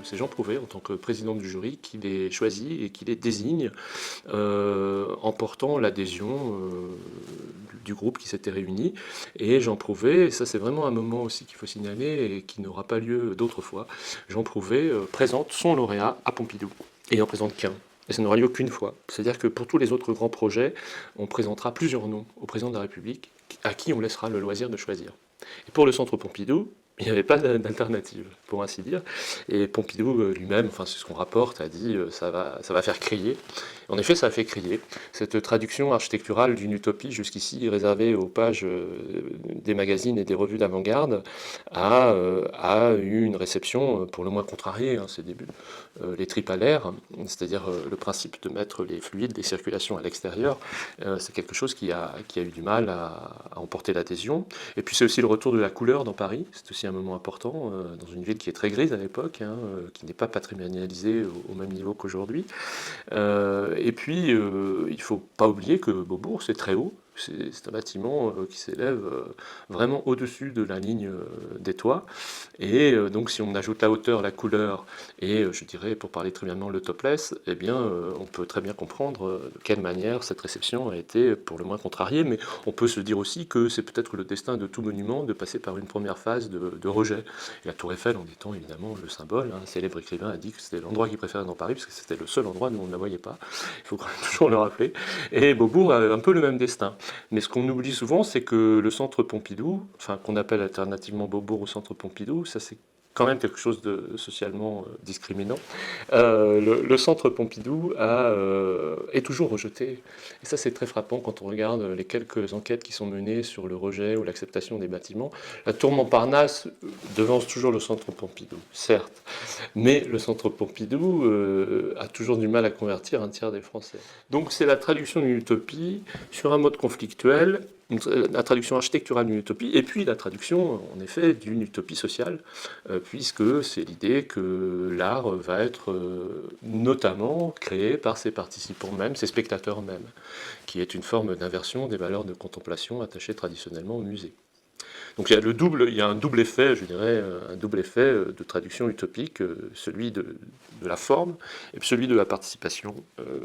c'est Jean Prouvé, en tant que président du jury, qui les choisit et qui les désigne, en portant l'adhésion du groupe qui s'était réuni. Et Jean Prouvé, et ça c'est vraiment un moment aussi qu'il faut signaler et qui n'aura pas lieu d'autres fois, Jean Prouvé présente son lauréat à Pompidou. Et il n'en présente qu'un. Et ça n'aura lieu qu'une fois. C'est-à-dire que pour tous les autres grands projets, on présentera plusieurs noms au président de la République, à qui on laissera le loisir de choisir. Et pour le centre Pompidou, il n'y avait pas d'alternative, pour ainsi dire. Et Pompidou lui-même, enfin c'est ce qu'on rapporte, a dit ça va faire crier. En effet, ça a fait crier. Cette traduction architecturale d'une utopie jusqu'ici réservée aux pages des magazines et des revues d'avant-garde a eu une réception pour le moins contrariée, hein, ses débuts. Les tripes à l'air, c'est-à-dire le principe de mettre les fluides, les circulations à l'extérieur, c'est quelque chose qui a eu du mal à emporter l'adhésion. Et puis c'est aussi le retour de la couleur dans Paris, c'est aussi un moment important, dans une ville qui est très grise à l'époque, hein, qui n'est pas patrimonialisée au même niveau qu'aujourd'hui. Et puis, il ne faut pas oublier que Beaubourg, c'est très haut. C'est un bâtiment qui s'élève vraiment au-dessus de la ligne des toits. Et donc, si on ajoute la hauteur, la couleur et, je dirais, pour parler trivialement, le topless, eh bien, on peut très bien comprendre de quelle manière cette réception a été pour le moins contrariée. Mais on peut se dire aussi que c'est peut-être le destin de tout monument de passer par une première phase de rejet. Et la Tour Eiffel, en étant évidemment le symbole, un célèbre écrivain a dit que c'était l'endroit qu'il préférait dans Paris, parce que c'était le seul endroit où on ne la voyait pas. Il faut quand même toujours le rappeler. Et Beaubourg a un peu le même destin. Mais ce qu'on oublie souvent, c'est que le centre Pompidou, enfin qu'on appelle alternativement Beaubourg au centre Pompidou, ça c'est quand même quelque chose de socialement discriminant. Le centre Pompidou est toujours rejeté. Et ça c'est très frappant quand on regarde les quelques enquêtes qui sont menées sur le rejet ou l'acceptation des bâtiments. La tour Montparnasse devance toujours le centre Pompidou, certes. Mais le centre Pompidou a toujours du mal à convertir un tiers des Français. Donc c'est la traduction d'une utopie sur un mode conflictuel, la traduction architecturale d'une utopie, et puis la traduction, en effet, d'une utopie sociale, puisque c'est l'idée que l'art va être notamment créé par ses participants mêmes, ses spectateurs mêmes, qui est une forme d'inversion des valeurs de contemplation attachées traditionnellement au musée. Donc il y a un double effet, je dirais, un double effet de traduction utopique, celui de la forme et celui de la participation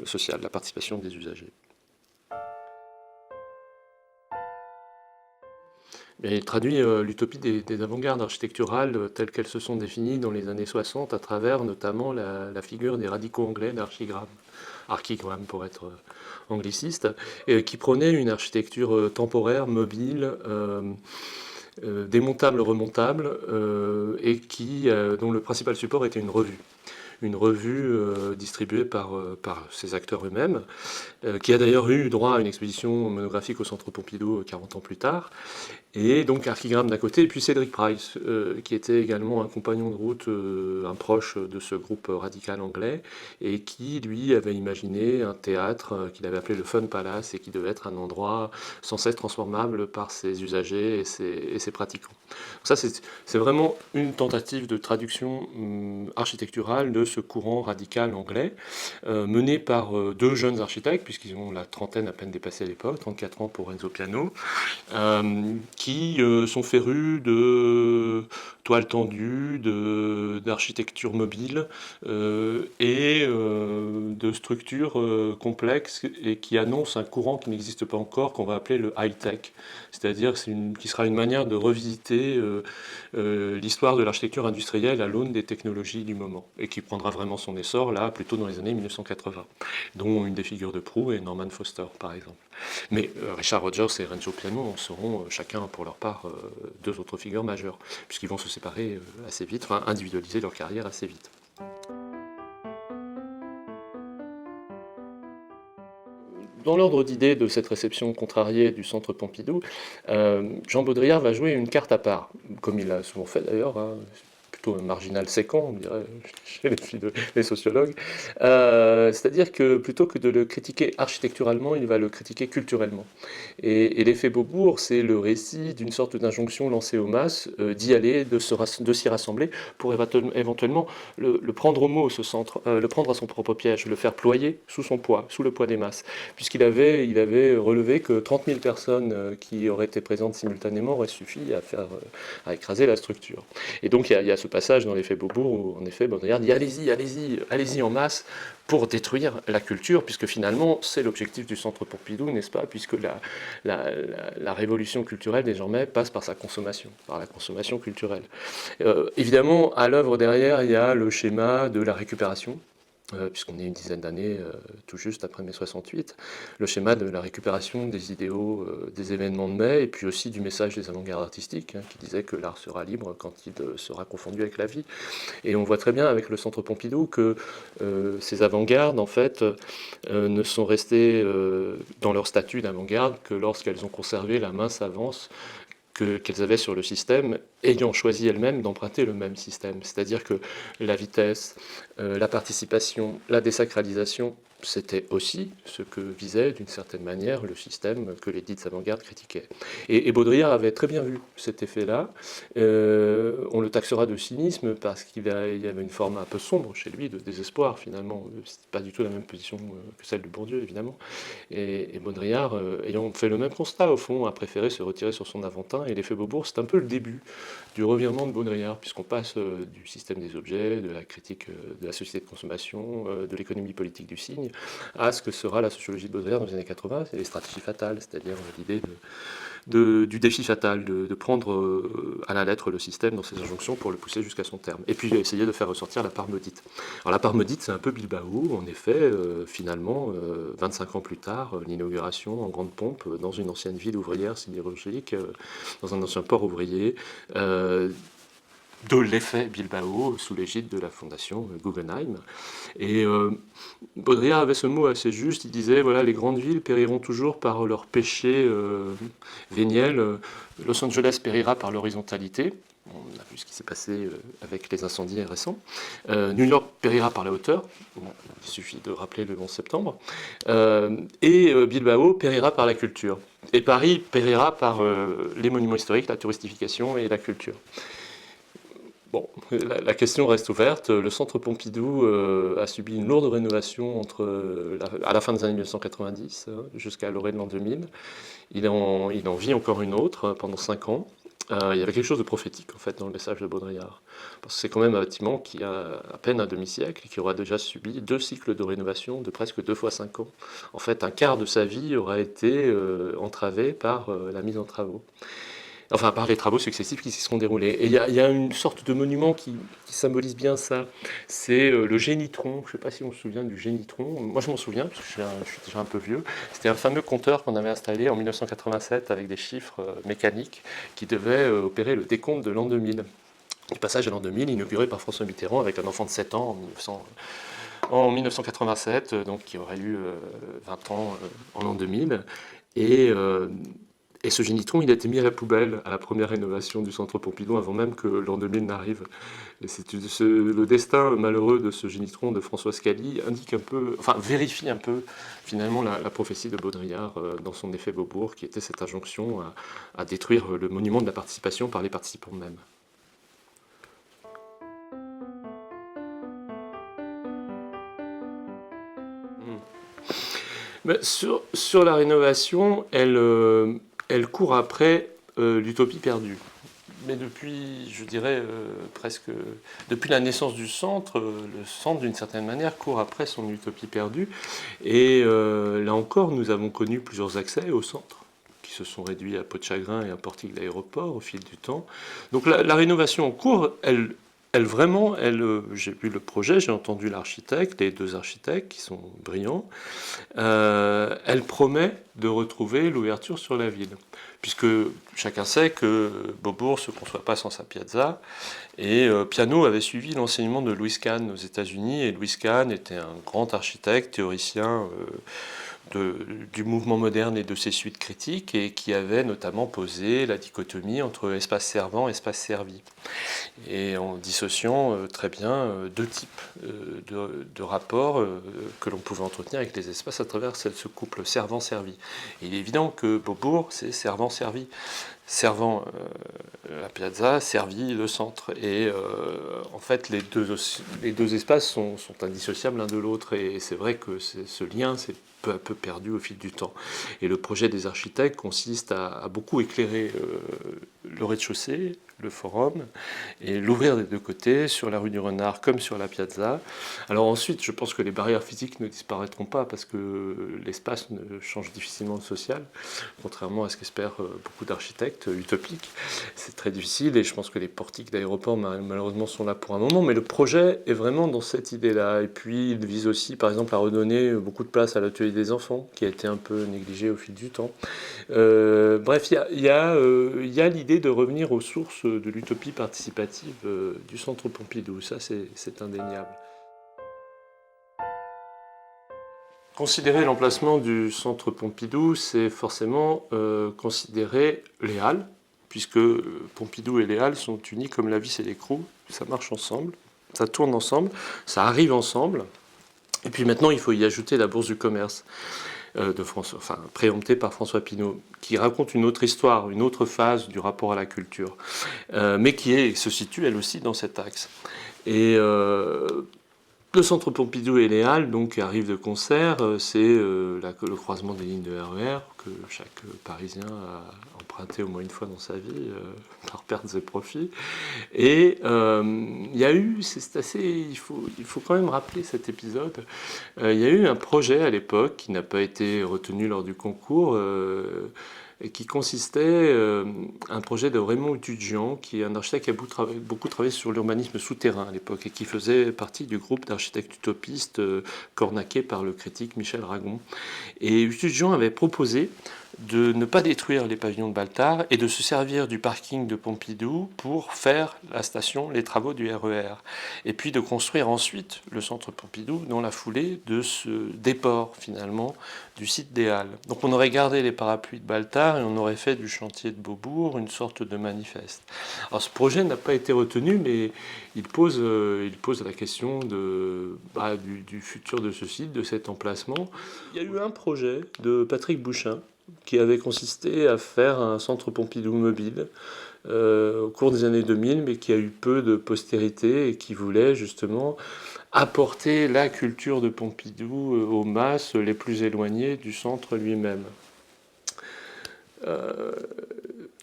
sociale, la participation des usagers. Et il traduit l'utopie des avant-gardes architecturales telles qu'elles se sont définies dans les années 60 à travers notamment la figure des radicaux anglais d'Archigram, Archigram pour être angliciste, qui prônait une architecture temporaire, mobile, démontable, remontable, et dont le principal support était une revue distribuée par ces acteurs eux-mêmes, qui a d'ailleurs eu droit à une exposition monographique au Centre Pompidou 40 ans plus tard. Et donc Archigram d'un côté, et puis Cédric Price, qui était également un compagnon de route, un proche de ce groupe radical anglais, et qui, lui, avait imaginé un théâtre qu'il avait appelé le Fun Palace, et qui devait être un endroit sans cesse transformable par ses usagers et ses pratiquants. Ça, c'est vraiment une tentative de traduction architecturale de ce courant radical anglais, mené par deux jeunes architectes, puisqu'ils ont la trentaine à peine dépassée à l'époque, 34 ans pour Renzo Piano, qui sont férus de toiles tendues, d'architecture mobile et de structures complexes et qui annoncent un courant qui n'existe pas encore, qu'on va appeler le high-tech, c'est-à-dire qui sera une manière de revisiter l'histoire de l'architecture industrielle à l'aune des technologies du moment et qui prendra vraiment son essor là plutôt dans les années 1980, dont une des figures de proue est Norman Foster par exemple. Mais Richard Rogers et Renzo Piano en seront chacun pour leur part deux autres figures majeures, puisqu'ils vont se séparer assez vite, enfin individualiser leur carrière assez vite. Dans l'ordre d'idée de cette réception contrariée du centre Pompidou, Jean Baudrillard va jouer une carte à part, comme il a souvent fait d'ailleurs, hein, plutôt un marginal séquent, on dirait, chez les sociologues. C'est-à-dire que plutôt que de le critiquer architecturalement, il va le critiquer culturellement. Et l'effet Beaubourg, c'est le récit d'une sorte d'injonction lancée aux masses d'y aller, de s'y rassembler, pour éventuellement le prendre au mot, ce centre, le prendre à son propre piège, le faire ployer sous son poids, sous le poids des masses. Puisqu'il avait relevé que 30 000 personnes qui auraient été présentes simultanément auraient suffi à écraser la structure. Et donc il y a ce passage dans l'effet Beaubourg où, en effet, Baudrillard dit allez-y, allez-y, allez-y en masse pour détruire la culture, puisque finalement, c'est l'objectif du Centre Pompidou, n'est-ce pas, puisque la révolution culturelle, désormais, passe par sa consommation, par la consommation culturelle. Évidemment, à l'œuvre derrière, il y a le schéma de la récupération, puisqu'on est une dizaine d'années tout juste après mai 68, le schéma de la récupération des idéaux des événements de mai, et puis aussi du message des avant-gardes artistiques, qui disait que l'art sera libre quand il sera confondu avec la vie. Et on voit très bien avec le Centre Pompidou que ces avant-gardes, en fait, ne sont restées dans leur statut d'avant-garde que lorsqu'elles ont conservé la mince avance qu'elles avaient sur le système, ayant choisi elles-mêmes d'emprunter le même système. C'est-à-dire que la vitesse, la participation, la désacralisation, c'était aussi ce que visait d'une certaine manière le système que les dites avant-gardes critiquaient. Et Baudrillard avait très bien vu cet effet-là. On le taxera de cynisme parce qu'il y avait une forme un peu sombre chez lui, de désespoir finalement. C'est pas du tout la même position que celle de Bourdieu, évidemment. Et Baudrillard, ayant fait le même constat au fond, a préféré se retirer sur son Aventin. Et l'effet Beaubourg, c'est un peu le début du revirement de Baudrillard, puisqu'on passe du système des objets, de la critique de la société de consommation, de l'économie politique du signe, à ce que sera la sociologie de Baudrillard dans les années 80, c'est les stratégies fatales, c'est-à-dire l'idée du défi fatal, de prendre à la lettre le système dans ses injonctions pour le pousser jusqu'à son terme. Et puis essayer de faire ressortir la part maudite. Alors la part maudite, c'est un peu Bilbao, en effet, finalement, 25 ans plus tard, l'inauguration en grande pompe dans une ancienne ville ouvrière sidérurgique, dans un ancien port ouvrier, de l'effet Bilbao sous l'égide de la fondation Guggenheim. Et Baudrillard avait ce mot assez juste, il disait voilà, les grandes villes périront toujours par leur péché véniel, Los Angeles périra par l'horizontalité. On a vu ce qui s'est passé avec les incendies récents. New York périra par la hauteur. Bon, il suffit de rappeler le 11 septembre. Et Bilbao périra par la culture. Et Paris périra par les monuments historiques, la touristification et la culture. Bon, la question reste ouverte. Le Centre Pompidou a subi une lourde rénovation à la fin des années 1990 jusqu'à l'orée de l'an 2000. Il en vit encore une autre pendant 5 ans. Il y avait quelque chose de prophétique en fait dans le message de Baudrillard. Parce que c'est quand même un bâtiment qui a à peine un demi-siècle et qui aura déjà subi 2 cycles de rénovation de presque 2 fois 5 ans. En fait, un quart de sa vie aura été entravé par la mise en travaux. Enfin, par les travaux successifs qui s'y seront déroulés. Et il y a une sorte de monument qui symbolise bien ça. C'est le génitron. Je ne sais pas si on se souvient du génitron. Moi, je m'en souviens, parce que je suis déjà un peu vieux. C'était un fameux compteur qu'on avait installé en 1987 avec des chiffres mécaniques qui devaient opérer le décompte de l'an 2000. Du passage à l'an 2000, inauguré par François Mitterrand avec un enfant de 7 ans en 1987, donc qui aurait eu 20 ans en l'an 2000. Et ce génitron, il a été mis à la poubelle à la première rénovation du Centre Pompidou avant même que l'an 2000 n'arrive. Et le destin malheureux de ce génitron de François Scali indique un peu, enfin vérifie un peu finalement la prophétie de Baudrillard dans son effet Beaubourg, qui était cette injonction à détruire le monument de la participation par les participants eux-mêmes. Mais sur la rénovation, elle court après l'utopie perdue. Mais depuis, je dirais, presque... Depuis la naissance du centre, le centre, d'une certaine manière, court après son utopie perdue. Et là encore, nous avons connu plusieurs accès au centre, qui se sont réduits à peau de chagrin et à portique d'aéroport au fil du temps. Donc la rénovation en cours, j'ai vu le projet, j'ai entendu l'architecte, les 2 architectes qui sont brillants. Elle promet de retrouver l'ouverture sur la ville. Puisque chacun sait que Beaubourg ne se conçoit pas sans sa piazza. Et Piano avait suivi l'enseignement de Louis Kahn aux États-Unis. Et Louis Kahn était un grand architecte, théoricien du mouvement moderne et de ses suites critiques, et qui avait notamment posé la dichotomie entre espace servant et espace servi. Et en dissociant très bien 2 types de rapports que l'on pouvait entretenir avec les espaces à travers ce couple servant-servi. Il est évident que Beaubourg, c'est servant-servi. Servant la piazza, servi le centre. Et en fait, les deux espaces sont indissociables l'un de l'autre. Et c'est vrai que ce lien s'est peu à peu perdu au fil du temps. Et le projet des architectes consiste à beaucoup éclairer le rez-de-chaussée, le forum, et l'ouvrir des deux côtés, sur la rue du Renard comme sur la piazza. Alors ensuite, je pense que les barrières physiques ne disparaîtront pas parce que l'espace ne change difficilement le social, contrairement à ce qu'espèrent beaucoup d'architectes utopiques. C'est très difficile et je pense que les portiques d'aéroport malheureusement sont là pour un moment, mais le projet est vraiment dans cette idée-là. Et puis il vise aussi par exemple à redonner beaucoup de place à l'atelier des enfants, qui a été un peu négligé au fil du temps. Bref, il y a l'idée de revenir aux sources de l'utopie participative du Centre Pompidou, ça c'est indéniable. Considérer l'emplacement du Centre Pompidou, c'est forcément considérer les Halles, puisque Pompidou et les Halles sont unis comme la vis et l'écrou, ça marche ensemble, ça tourne ensemble, ça arrive ensemble. Et puis maintenant, il faut y ajouter la Bourse du commerce, préemptée par François Pinault, qui raconte une autre histoire, une autre phase du rapport à la culture, mais qui se situe elle aussi dans cet axe. Et le Centre Pompidou et les Halles, donc, arrivent de concert, c'est le croisement des lignes de RER que chaque Parisien a emprunté au moins une fois dans sa vie, par pertes et profits. Et il y a eu, c'est assez, il faut quand même rappeler cet épisode, il y a eu un projet à l'époque qui n'a pas été retenu lors du concours, et qui consistait un projet de Raymond Tudjian, qui est un architecte qui a beaucoup travaillé sur l'urbanisme souterrain à l'époque et qui faisait partie du groupe d'architectes utopistes cornaqué par le critique Michel Ragon. Et Tudjian avait proposé de ne pas détruire les pavillons de Baltard et de se servir du parking de Pompidou pour faire la station, les travaux du RER. Et puis de construire ensuite le centre Pompidou dans la foulée de ce déport finalement du site des Halles. Donc on aurait gardé les parapluies de Baltard et on aurait fait du chantier de Beaubourg une sorte de manifeste. Alors ce projet n'a pas été retenu, mais il pose la question du futur de ce site, de cet emplacement. Il y a eu un projet de Patrick Bouchin qui avait consisté à faire un centre Pompidou mobile au cours des années 2000, mais qui a eu peu de postérité et qui voulait justement apporter la culture de Pompidou aux masses les plus éloignées du centre lui-même.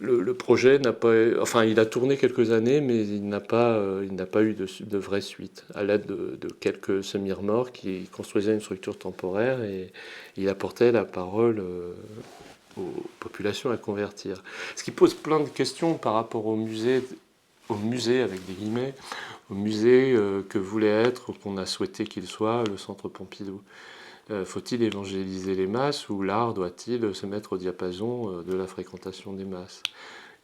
Le projet n'a pas, enfin, il a tourné quelques années, mais il n'a pas eu de vraie suite, à l'aide de quelques semi-remords qui construisaient une structure temporaire et il apportait la parole aux populations à convertir. Ce qui pose plein de questions par rapport au musée avec des guillemets, au musée que voulait être, qu'on a souhaité qu'il soit, le Centre Pompidou. Faut-il évangéliser les masses ou l'art doit-il se mettre au diapason de la fréquentation des masses?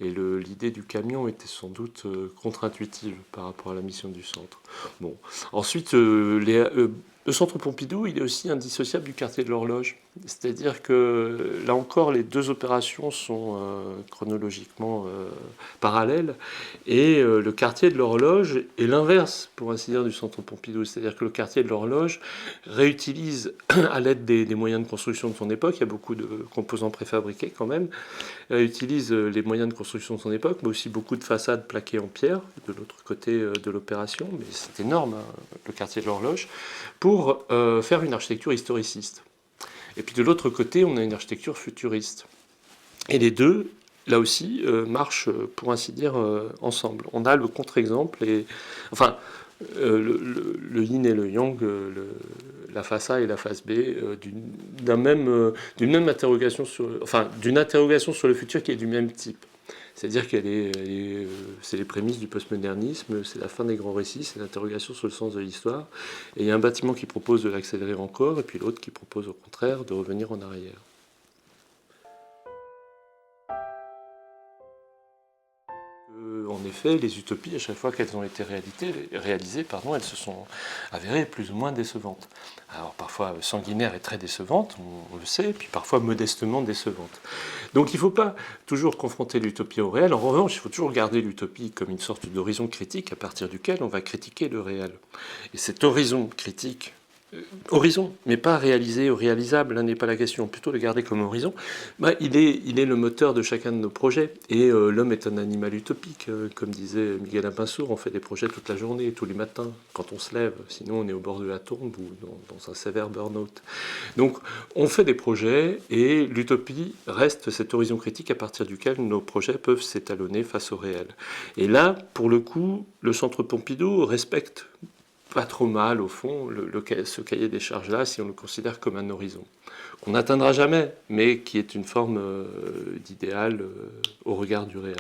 Et l'idée du camion était sans doute contre-intuitive par rapport à la mission du centre. Bon. Ensuite, le centre Pompidou, il est aussi indissociable du quartier de l'Horloge. C'est-à-dire que là encore, les deux opérations sont chronologiquement parallèles. Et le quartier de l'Horloge est l'inverse, pour ainsi dire, du centre Pompidou. C'est-à-dire que le quartier de l'Horloge réutilise, à l'aide des moyens de construction de son époque, il y a beaucoup de composants préfabriqués quand même, utilise les moyens de construction de son époque, mais aussi beaucoup de façades plaquées en pierre, de l'autre côté de l'opération, mais c'est énorme, hein, le quartier de l'Horloge, pour faire une architecture historiciste. Et puis de l'autre côté, on a une architecture futuriste. Et les deux, là aussi, marchent, pour ainsi dire, ensemble. On a le contre-exemple, le yin et le yang, la face A et la face B, d'une même interrogation d'une interrogation sur le futur qui est du même type. C'est-à-dire c'est les prémices du postmodernisme, c'est la fin des grands récits, c'est l'interrogation sur le sens de l'histoire. Et il y a un bâtiment qui propose de l'accélérer encore, et puis l'autre qui propose au contraire de revenir en arrière. En effet, les utopies, à chaque fois qu'elles ont été réalisées, elles se sont avérées plus ou moins décevantes. Alors parfois sanguinaires et très décevantes, on le sait, puis parfois modestement décevantes. Donc il ne faut pas toujours confronter l'utopie au réel. En revanche, il faut toujours garder l'utopie comme une sorte d'horizon critique à partir duquel on va critiquer le réel. Et cet horizon critique Horizon, mais pas réalisé ou réalisable, là n'est pas la question, plutôt le garder comme horizon. Bah, il est le moteur de chacun de nos projets. Et l'homme est un animal utopique, comme disait Miguel Apinsur, on fait des projets toute la journée, tous les matins, quand on se lève, sinon on est au bord de la tombe ou dans un sévère burn-out. Donc on fait des projets et l'utopie reste cet horizon critique à partir duquel nos projets peuvent s'étalonner face au réel. Et là, pour le coup, le Centre Pompidou respecte pas trop mal, au fond, ce cahier des charges-là, si on le considère comme un horizon. Qu'on n'atteindra jamais, mais qui est une forme d'idéal au regard du réel.